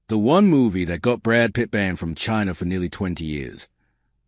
the one movie that got Brad Pitt banned from China for nearly 20 years.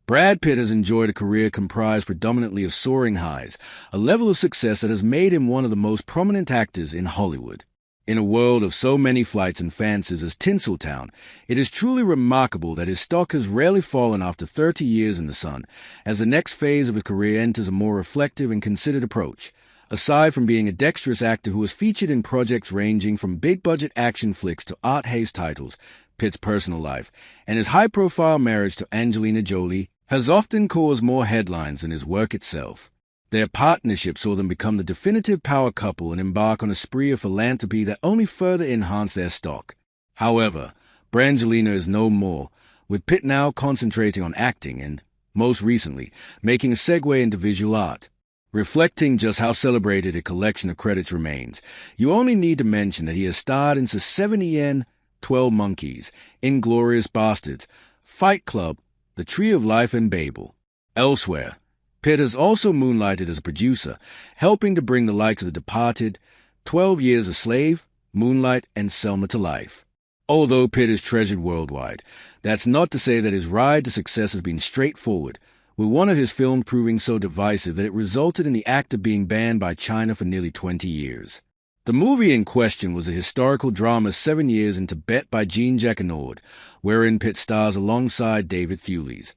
Brad Pitt has enjoyed a career comprised predominantly of soaring highs, a level of success that has made him one of the most prominent actors in Hollywood. In a world of so many flights and fancies as Tinseltown, it is truly remarkable that his stock has rarely fallen after 30 years in the sun, as the next phase of his career enters a more reflective and considered approach. Aside from being a dexterous actor who has featured in projects ranging from big-budget action flicks to art house titles, Pitt's personal life, and his high-profile marriage to Angelina Jolie, has often caused more headlines than his work itself. Their partnership saw them become the definitive power couple and embark on a spree of philanthropy that only further enhanced their stock. However, Brangelina is no more, with Pitt now concentrating on acting and, most recently, making a segue into visual art. Reflecting just how celebrated a collection of credits remains, you only need to mention that he has starred in 70 Yen, 12 Monkeys, Inglourious Bastards, Fight Club, The Tree of Life, and Babel. Elsewhere, Pitt has also moonlighted as a producer, helping to bring the likes of The Departed, 12 Years a Slave, Moonlight, and Selma to life. Although Pitt is treasured worldwide, that's not to say that his ride to success has been straightforward, with one of his films proving so divisive that it resulted in the actor being banned by China for nearly 20 years. The movie in question was a historical drama 7 years in Tibet by Jean Jacquinot, wherein Pitt stars alongside David Thewlis.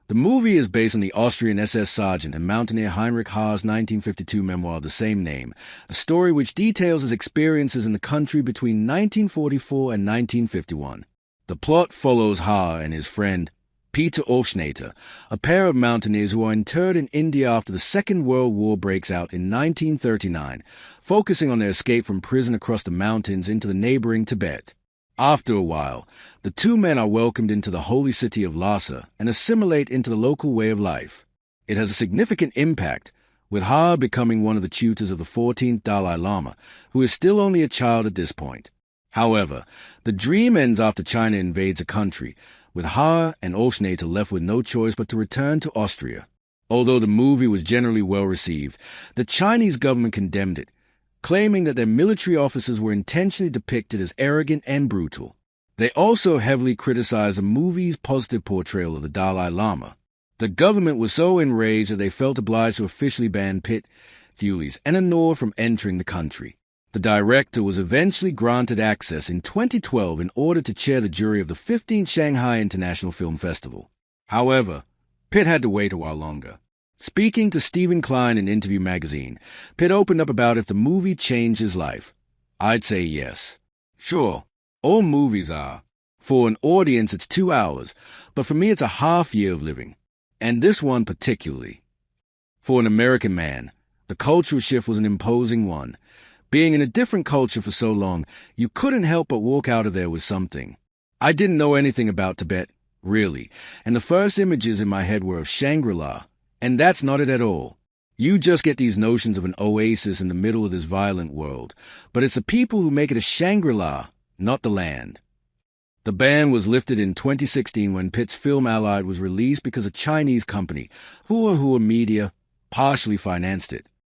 The movie is based on the Austrian SS sergeant and mountaineer Heinrich Haar's 1952 memoir of the same name, a story which details his experiences in the country between 1944 and 1951. The plot follows Haar and his friend, Peter Hofschnatter, a pair of mountaineers who are interred in India after the Second World War breaks out in 1939, focusing on their escape from prison across the mountains into the neighboring Tibet. After a while, the two men are welcomed into the holy city of Lhasa and assimilate into the local way of life. It has a significant impact, with Haar becoming one of the tutors of the 14th Dalai Lama, who is still only a child at this point. However, the dream ends after China invades a country, with Haar and Hofschnatter left with no choice but to return to Austria. Although the movie was generally well received, the Chinese government condemned it, claiming that their military officers were intentionally depicted as arrogant and brutal. They also heavily criticized the movie's positive portrayal of the Dalai Lama. The government was so enraged that they felt obliged to officially ban Pitt, Thewlis, and Anor from entering the country. The director was eventually granted access in 2012 in order to chair the jury of the 15th Shanghai International Film Festival. However, Pitt had to wait a while longer. Speaking to Stephen Klein in Interview magazine, Pitt opened up about if the movie changed his life. I'd say yes. Sure, all movies are. For an audience, it's 2 hours, but for me, it's a half year of living. And this one particularly. For an American man, the cultural shift was an imposing one. Being in a different culture for so long, you couldn't help but walk out of there with something. I didn't know anything about Tibet, really, and the first images in my head were of Shangri-La, and that's not it at all. You just get these notions of an oasis in the middle of this violent world, but it's the people who make it a Shangri-La, not the land. The ban was lifted in 2016 when Pitt's film Allied was released because a Chinese company, Hua Media, partially financed it.